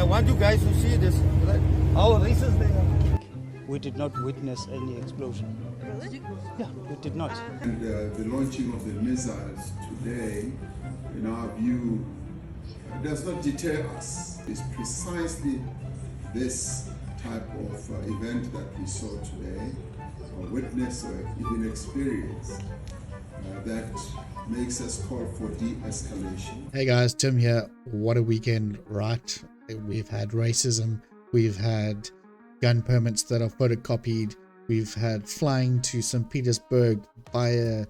want you guys to see this. How racist they are. We did not witness any explosion. Really? Yeah, we did not. And the launching of the missiles today, in our view, does not deter us. It's precisely this type of event that we saw today, or witness, or even experience, that makes us call for de-escalation. Hey guys, Tim here. What a weekend, right? We've had racism, we've had gun permits that are photocopied, we've had flying to St. Petersburg via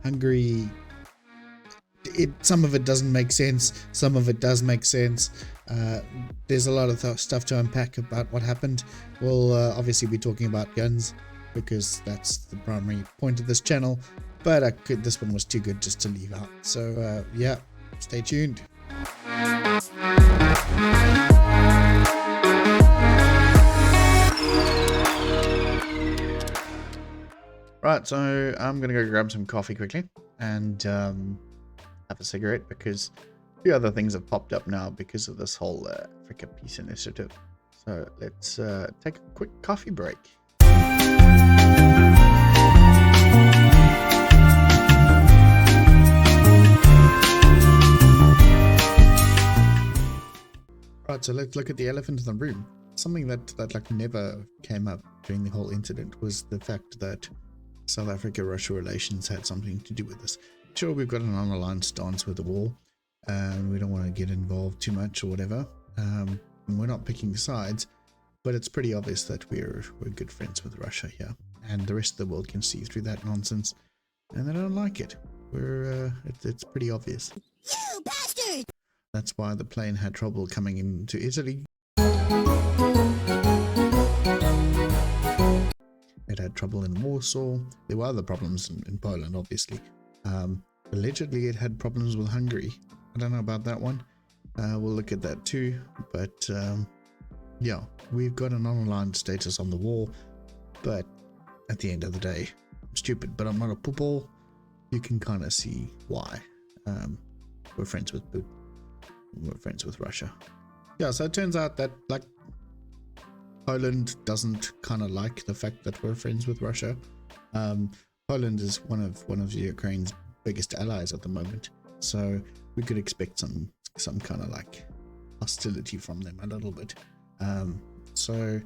Hungary. Some of it doesn't make sense, some of it does make sense. There's a lot of stuff to unpack about what happened. We'll obviously be talking about guns because that's the primary point of this channel, but this one was too good just to leave out. So yeah, stay tuned. Right, so I'm gonna go grab some coffee quickly and have a cigarette because a few other things have popped up now because of this whole Africa Peace Initiative. So let's take a quick coffee break. Right, so let's look at the elephant in the room. Something that like never came up during the whole incident was the fact that South Africa-Russia relations had something to do with this. Sure, we've got an unaligned stance with the war, and we don't want to get involved too much or whatever. And we're not picking sides, but it's pretty obvious that we're good friends with Russia here, and the rest of the world can see through that nonsense, and they don't like it. It's pretty obvious. You bastard! That's why the plane had trouble coming into Italy. It had trouble in Warsaw. There were other problems in Poland, obviously. Allegedly, it had problems with Hungary. I don't know about that one. We'll look at that too. But yeah, we've got an unaligned status on the war. But at the end of the day, I'm stupid, but I'm not a poople. You can kind of see why. We're friends with Putin. We're friends with Russia. Yeah, so it turns out that like Poland doesn't kind of like the fact that we're friends with Russia. Poland is one of Ukraine's biggest allies at the moment, so we could expect some kind of like hostility from them a little bit. So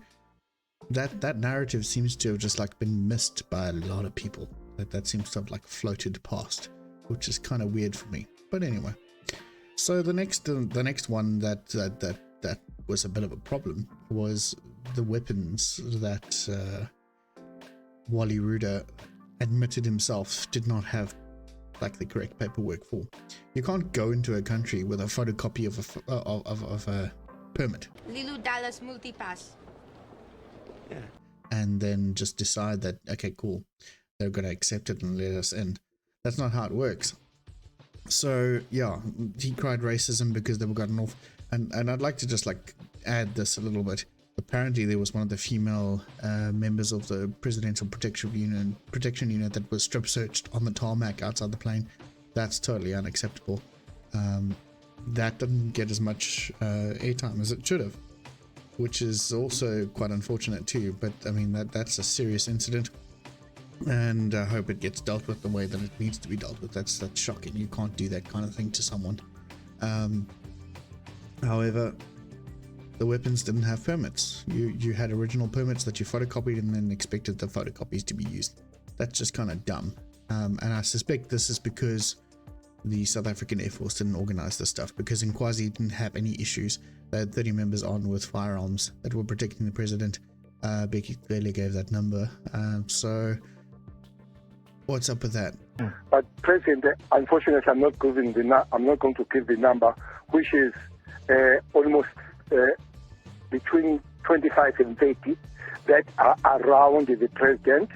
that narrative seems to have just like been missed by a lot of people. That seems to have like floated past, which is kind of weird for me. But anyway, so the next one that was a bit of a problem was the weapons that Wally Ruder admitted himself did not have like the correct paperwork for. You can't go into a country with a photocopy of a permit. Lilu Dallas Multipass. Yeah. And then just decide that, okay, cool, they're going to accept it and let us in. That's not how it works. So yeah, he cried racism because they were gotten off. And I'd like to just like add this a little bit. Apparently there was one of the female members of the Presidential Protection Unit that was strip searched on the tarmac outside the plane. That's totally unacceptable. That didn't get as much airtime as it should have, which is also quite unfortunate too. But I mean, that's a serious incident, and I hope it gets dealt with the way that it needs to be dealt with. That's shocking. You can't do that kind of thing to someone. However, the weapons didn't have permits. You had original permits that you photocopied and then expected the photocopies to be used. That's just kind of dumb. And I suspect this is because the South African Air Force didn't organize this stuff, because Nkwazi didn't have any issues. They had 30 members armed with firearms that were protecting the president. Becky clearly gave that number. So what's up with that? But President, unfortunately, I'm not going to give the number, which is almost between 25 and 30 that are around the president,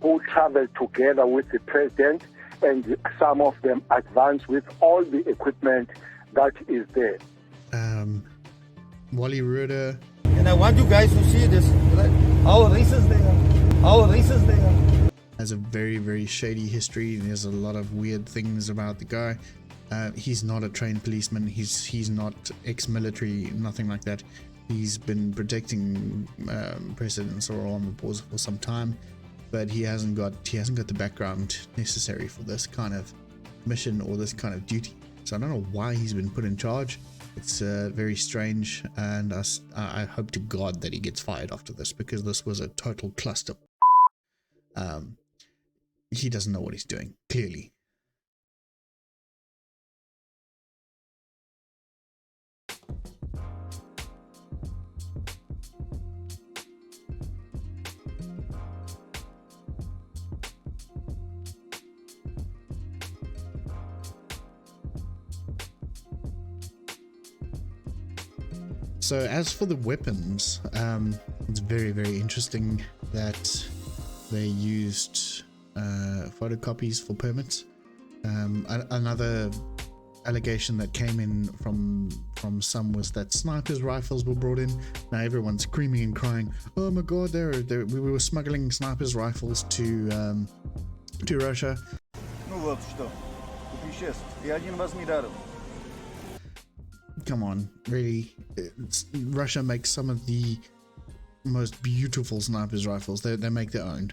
who travel together with the president, and some of them advance with all the equipment that is there. Wally Ruder. And I want you guys to see this. How racist they are. How racist they are. Has a very, very shady history. There's a lot of weird things about the guy. He's not a trained policeman. He's not ex-military, nothing like that. He's been protecting presidents or armed forces for some time, but he hasn't got the background necessary for this kind of mission or this kind of duty. So I don't know why he's been put in charge. It's very strange, and I hope to God that he gets fired after this, because this was a total cluster. He doesn't know what he's doing, clearly. So as for the weapons, it's very, very interesting that they used photocopies for permits. Another allegation that came in from some was that snipers' rifles were brought in. Now everyone's screaming and crying, "Oh my God, we were smuggling snipers' rifles to Russia." Ну вот что, путешествие, и один вас не даром. Come on, really? Russia makes some of the most beautiful snipers rifles. They make their own.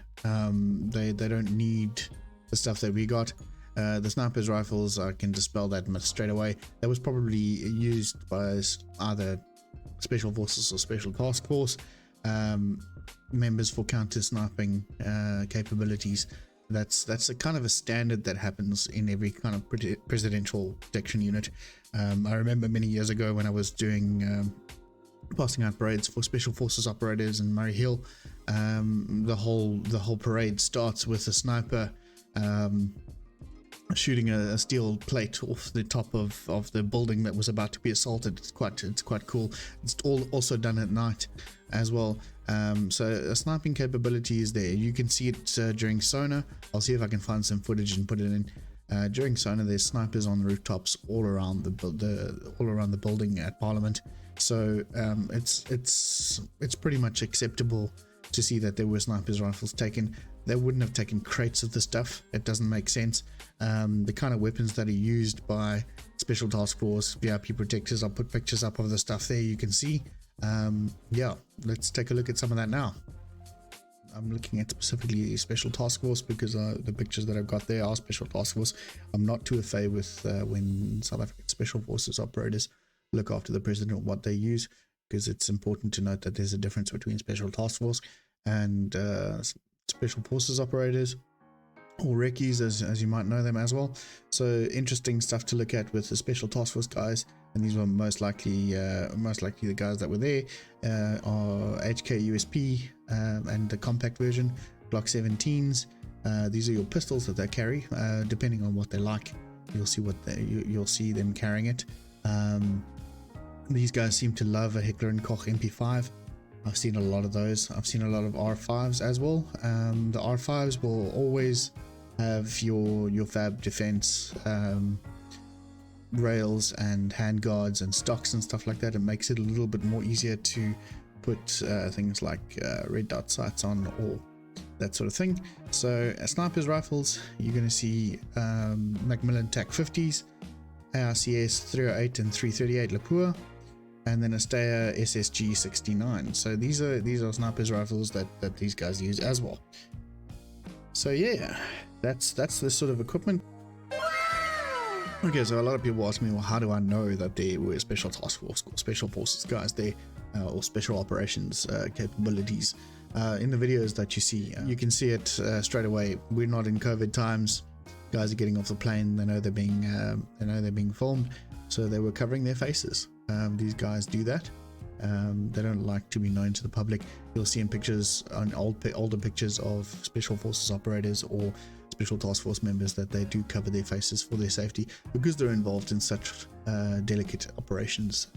They don't need the stuff that we got. The snipers rifles, I can dispel that straight away. That was probably used by either special forces or special task force members for counter sniping capabilities. That's a kind of a standard that happens in every kind of presidential protection unit. I remember many years ago when I was doing passing out parades for special forces operators in Murray Hill. The whole parade starts with a sniper shooting a steel plate off the top of the building that was about to be assaulted. It's quite cool. It's also done at night as well. So a sniping capability is there. You can see it during sonar. I'll see if I can find some footage and put it in. During sonar, there's snipers on the rooftops all around the building at Parliament. So it's pretty much acceptable to see that there were snipers rifles taken. They wouldn't have taken crates of the stuff. It doesn't make sense. The kind of weapons that are used by Special Task Force, VIP protectors, I'll put pictures up of the stuff there, you can see. Yeah, let's take a look at some of that now. I'm looking at specifically Special Task Force because the pictures that I've got there are Special Task Force. I'm not too afraid with when South African Special Forces operators look after the president, what they use, because it's important to note that there's a difference between Special Task Force and Special Forces operators, or recce's, as you might know them as well. So interesting stuff to look at with the Special Task Force guys, and these were most likely the guys that were there are HK USP and the compact version Glock 17s. These are your pistols that they carry, depending on what they like. You'll see them carrying it. These guys seem to love a Heckler & Koch MP5. I've seen a lot of those. I've seen a lot of R5s as well. The R5s will always have your fab defense rails and handguards and stocks and stuff like that. It makes it a little bit more easier to put things like red dot sights on or that sort of thing. So snipers rifles, you're going to see Macmillan TAC 50s, ARCS 308 and 338 Lapua, and then a Steyr SSG 69. So these are snipers rifles that these guys use as well. So yeah, that's the sort of equipment. Okay, so a lot of people ask me, well, how do I know that they were Special Task Force or Special Forces guys there, or Special Operations capabilities? In the videos that you see, you can see it straight away. We're not in COVID times. Guys are getting off the plane. They know they're being filmed, so they were covering their faces. These guys do that. They don't like to be known to the public. You'll see in pictures, on older pictures of Special Forces operators or Special Task Force members, that they do cover their faces for their safety, because they're involved in such delicate operations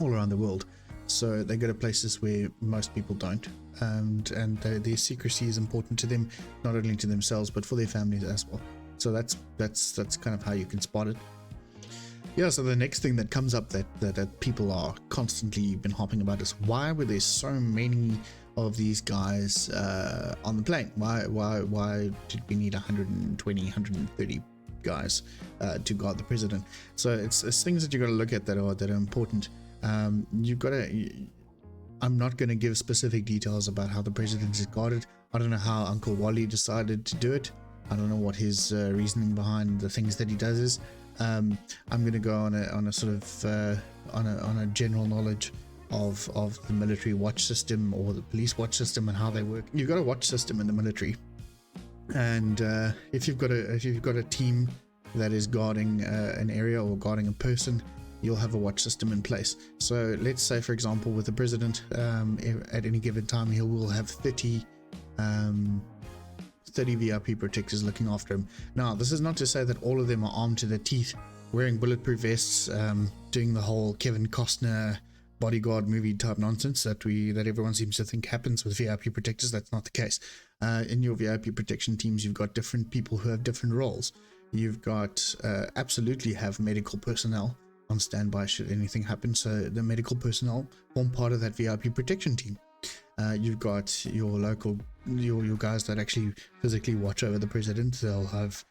all around the world. So they go to places where most people don't, and their secrecy is important to them, not only to themselves but for their families as well. So that's kind of how you can spot it. Yeah, so the next thing that comes up that people are constantly been hopping about is, why were there so many of these guys on the plane? Why did we need 120, 130 guys to guard the president. So it's things that you got to look at that are important. You've got to. I'm not going to give specific details about how the president is guarded. I don't know how Uncle Wally decided to do it. I don't know what his reasoning behind the things that he does is. I'm going to go on a sort of on a general knowledge of the military watch system or the police watch system and how they work. You've got a watch system in the military, and if you've got a team that is guarding an area or guarding a person, you'll have a watch system in place. So let's say, for example, with the president, at any given time he will have 30 VIP protectors looking after him. Now, this is not to say that all of them are armed to the teeth, wearing bulletproof vests, doing the whole Kevin Costner bodyguard movie type nonsense that everyone seems to think happens with VIP protectors. That's not the case. In your VIP protection teams, you've got different people who have different roles. You've got absolutely have medical personnel on standby should anything happen. So the medical personnel form part of that VIP protection team. You've got your local your guys that actually physically watch over the president. They'll have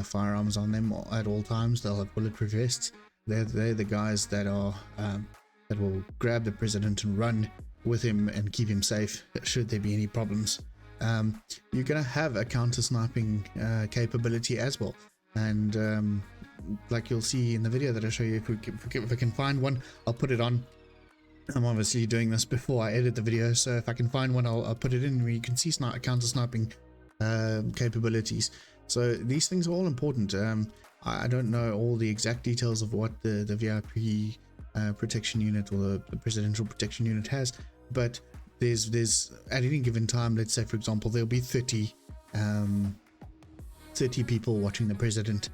firearms on them at all times. They'll have bulletproof vests. They're the guys that are that will grab the president and run with him and keep him safe should there be any problems. You're going to have a counter sniping capability as well, and like you'll see in the video that I show you, if I can find one, I'll put it on. I'm obviously doing this before I edit the video, so if I can find one, I'll put it in where you can see counter sniping capabilities. So these things are all important. I don't know all the exact details of what the VIP protection unit or the presidential protection unit has, but there's at any given time, let's say for example, there'll be 30 people watching the president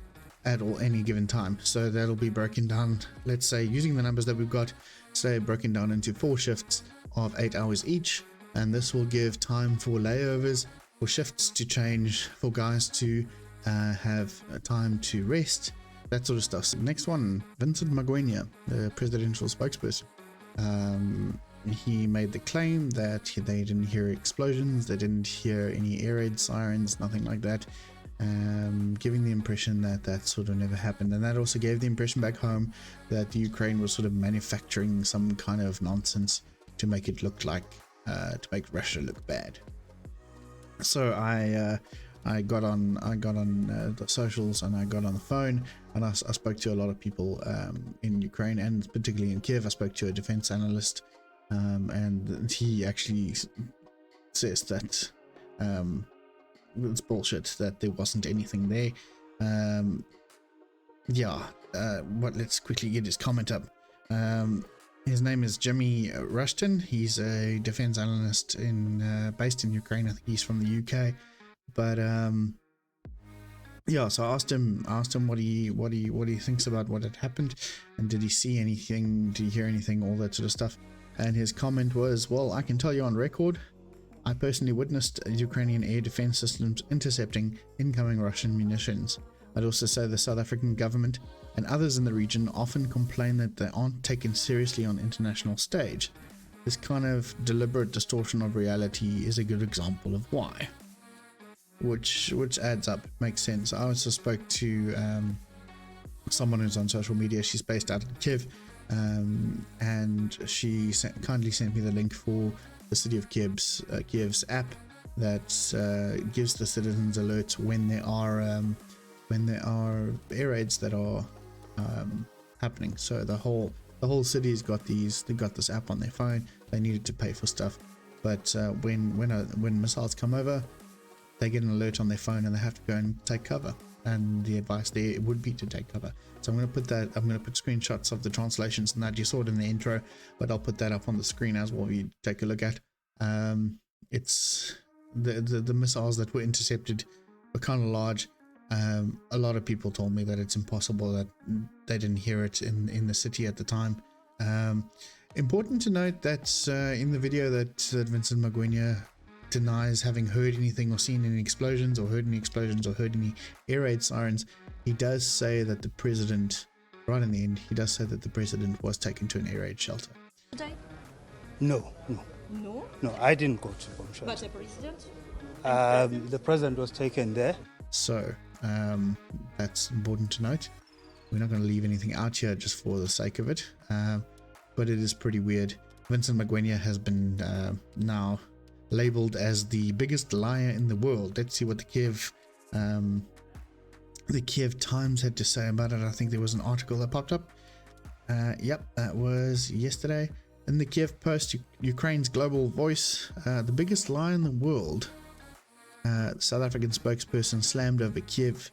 at any given time. So that'll be broken down, let's say using the numbers that we've got, say broken down into 4 shifts of 8 hours each, and this will give time for layovers, for shifts to change, for guys to have time to rest, that sort of stuff. So next one, Vincent Magwenya, the presidential spokesperson. He made the claim that they didn't hear explosions, they didn't hear any air raid sirens, nothing like that, giving the impression that that sort of never happened. And that also gave the impression back home that the Ukraine was sort of manufacturing some kind of nonsense to make it look like, to make Russia look bad. So I got on the socials, and I got on the phone, and I spoke to a lot of people in Ukraine, and particularly in Kiev. I spoke to a defense analyst, and he actually says that it's bullshit, that there wasn't anything there. Let's quickly get his comment up. His name is Jimmy Rushton. He's a defense analyst based in Ukraine. I think he's from the UK. But so I asked him what he thinks about what had happened, and did he see anything, did he hear anything, all that sort of stuff. And his comment was, well, I can tell you on record, I personally witnessed Ukrainian air defense systems intercepting incoming Russian munitions. I'd also say the South African government and others in the region often complain that they aren't taken seriously on international stage. This kind of deliberate distortion of reality is a good example of why. Which adds up, makes sense. I also spoke to someone who's on social media. She's based out of Kiev, and she kindly sent me the link for the city of Kiev's app that gives the citizens alerts when there are air raids that are happening. So the whole city's got this app on their phone. They needed to pay for stuff, but when missiles come over, they get an alert on their phone and they have to go and take cover. And the advice there would be to take cover. So I'm going to put screenshots of the translations and that. You saw it in the intro, but I'll put that up on the screen as well. You take a look at. It's the missiles that were intercepted were kind of large. A lot of people told me that it's impossible, that they didn't hear it in the city at the time. Important to note that in the video that Vincent Magwenya denies having heard anything or seen any explosions or heard any air raid sirens, he does say that the president, right in the end, he does say that the president was taken to an air raid shelter. No, I didn't go to bomb shelter. But the president? The president was taken there. So That's important to note. We're not going to leave anything out here just for the sake of it, but it is pretty weird. Vincent Magwenya has been now labeled as the biggest liar in the world. Let's see what the Kiev Times had to say about it. I think there was an article that popped up. Yep, that was yesterday. In the Kiev Post, Ukraine's global voice, the biggest lie in the world. South African spokesperson slammed over Kiev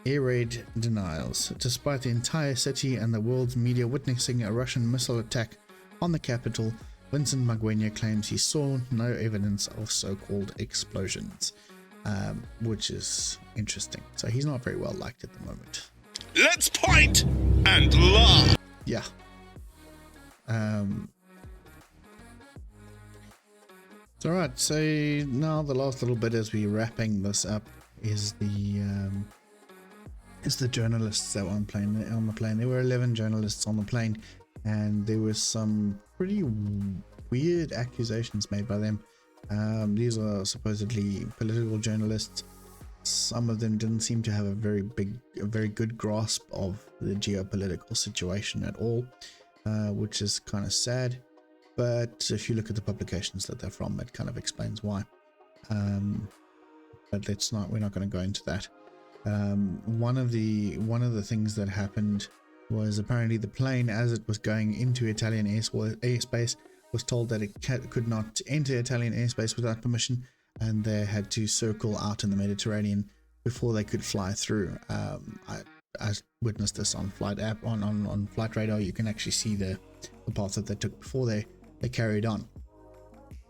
air raid denials. Despite the entire city and the world's media witnessing a Russian missile attack on the capital, Vincent Magwenya claims he saw no evidence of so-called explosions, which is interesting. So he's not very well liked at the moment. Let's point and laugh. Yeah. It's alright, so now the last little bit as we're wrapping this up is the journalists that were on the plane. There were 11 journalists on the plane, and there was some pretty weird accusations made by them. These are supposedly political journalists. Some of them didn't seem to have a very good grasp of the geopolitical situation at all, which is kind of sad. But if you look at the publications that they're from, it kind of explains why. But we're not going to go into that. One of the things that happened was apparently the plane, as it was going into Italian airspace, was told that it could not enter Italian airspace without permission, and they had to circle out in the Mediterranean before they could fly through. I witnessed this on flight app on flight radar. You can actually see the path that they took before they carried on.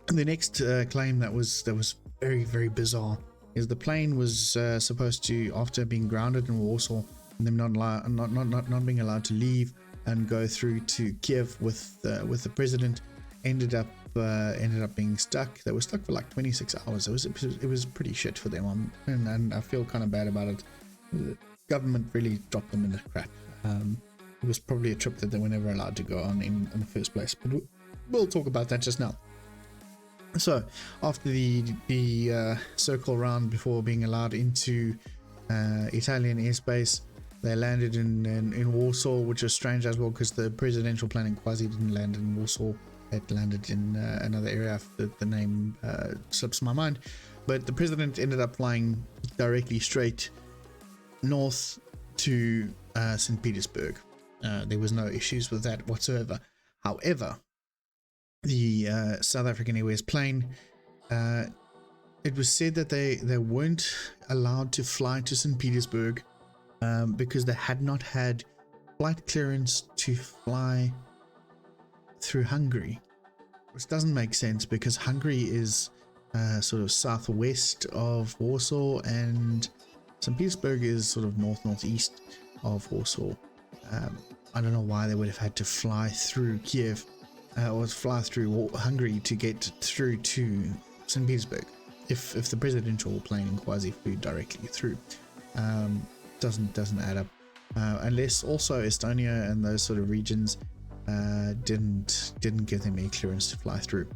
And the next claim that was very, very bizarre is the plane was supposed to, after being grounded in Warsaw and them not being allowed to leave and go through to Kiev with the president, ended up being stuck. They were stuck for like 26 hours. It was pretty shit for them, and I feel kind of bad about it. The government really dropped them in the crap. It was probably a trip that they were never allowed to go on in the first place, but we'll talk about that just now. So after the circle round before being allowed into Italian airspace, they landed in Warsaw, which is strange as well, because the presidential plane in Quasi didn't land in Warsaw. It landed in another area. The name slips my mind, but the president ended up flying directly straight north to St. Petersburg. There was no issues with that whatsoever. However, the South African Airways plane, it was said that they weren't allowed to fly to St. Petersburg because they had not had flight clearance to fly through Hungary, which doesn't make sense because Hungary is sort of southwest of Warsaw, and St. Petersburg is sort of northeast of Warsaw. I don't know why they would have had to fly through Kiev or fly through Hungary to get through to St. Petersburg if the presidential plane in Quasi flew directly through. Doesn't add up, unless also Estonia and those sort of regions didn't give them air clearance to fly through.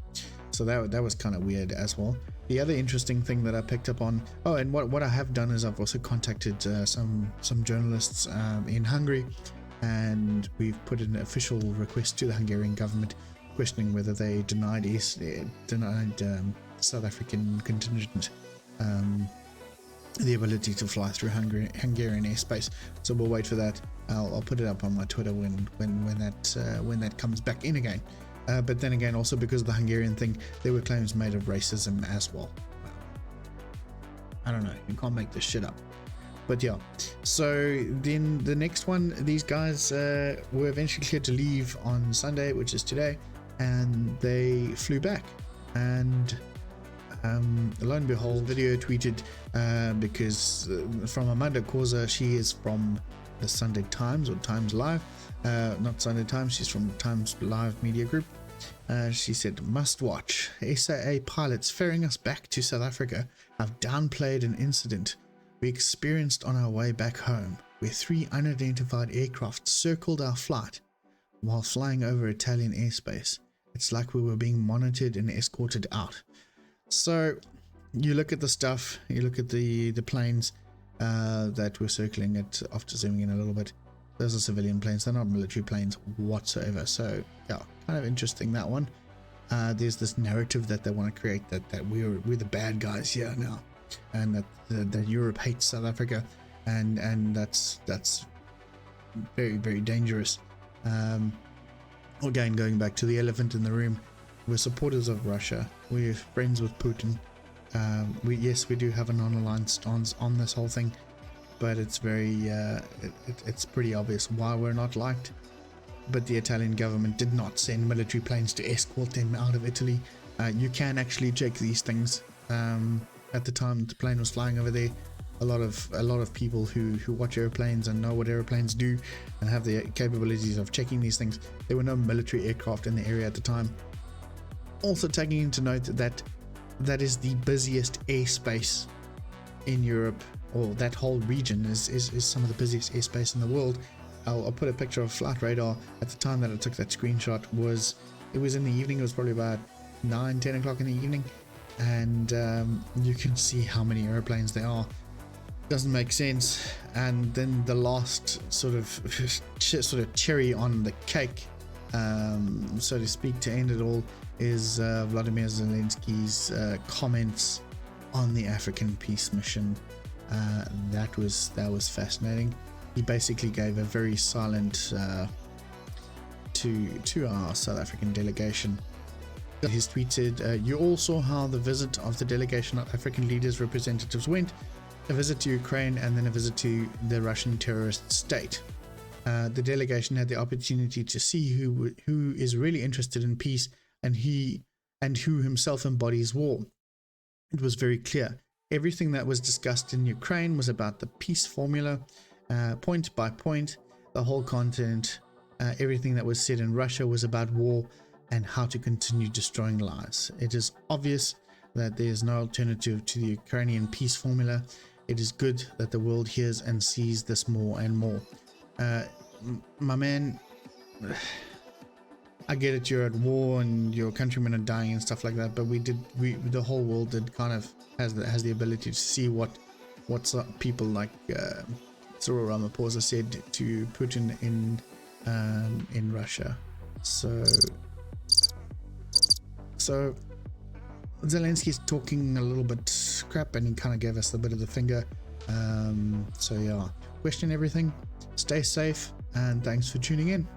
So that was kind of weird as well. The other interesting thing that I picked up on, and what I have done is I've also contacted some journalists in Hungary, and we've put an official request to the Hungarian government questioning whether they denied South African contingent the ability to fly through Hungarian airspace. So we'll wait for that. I'll put it up on my Twitter when that comes back in again. But then again, also because of the Hungarian thing, there were claims made of racism as well. I don't know, you can't make this shit up. But yeah, so then the next one, these guys were eventually cleared to leave on Sunday, which is today, and they flew back. And lo and behold, video tweeted because from Amanda Causa, she is from the Sunday Times or Times Live, not Sunday Times, she's from Times Live Media Group. She said, "Must watch. SAA pilots ferrying us back to South Africa have downplayed an incident we experienced on our way back home, where 3 unidentified aircraft circled our flight while flying over Italian airspace. It's like we were being monitored and escorted out." So you look at the stuff, you look at the planes, that were circling it after zooming in a little bit. Those are civilian planes, they're not military planes whatsoever. So yeah, kind of interesting, that one. There's this narrative that they want to create that we're the bad guys here now, and that Europe hates South Africa, and that's very, very dangerous. Again, going back to the elephant in the room, we're supporters of Russia, we're friends with Putin. Yes, we do have a non-aligned stance on this whole thing, but it's very it's pretty obvious why we're not liked. But the Italian government did not send military planes to escort them out of Italy. You can actually check these things. At the time the plane was flying over there, a lot of people who watch airplanes and know what airplanes do and have the capabilities of checking these things, there were no military aircraft in the area at the time. Also taking into note that is the busiest airspace in Europe, or that whole region is some of the busiest airspace in the world. I'll put a picture of flight radar at the time that I took that screenshot. It was in the evening. It was probably about 9-10 o'clock in the evening, and you can see how many airplanes there are. Doesn't make sense. And then the last sort of cherry on the cake, so to speak, to end it all, is Vladimir Zelensky's comments on the African peace mission. That was fascinating. He basically gave a very silent to our South African delegation. He's tweeted, "You all saw how the visit of the delegation of African leaders representatives went. A visit to Ukraine and then a visit to the Russian terrorist state. The delegation had the opportunity to see who is really interested in peace and who himself embodies war. It was very clear. Everything that was discussed in Ukraine was about the peace formula, point by point, the whole content. Everything that was said in Russia was about war and how to continue destroying lives. It is obvious that there is no alternative to the Ukrainian peace formula. It is good that the world hears and sees this more and more." My man, I get it, you're at war and your countrymen are dying and stuff like that, but the whole world did kind of has the ability to see what's people like Cyril Ramaphosa said to Putin in Russia. So Zelensky's talking a little bit crap, and he kind of gave us a bit of the finger. So yeah, question everything, stay safe, and thanks for tuning in.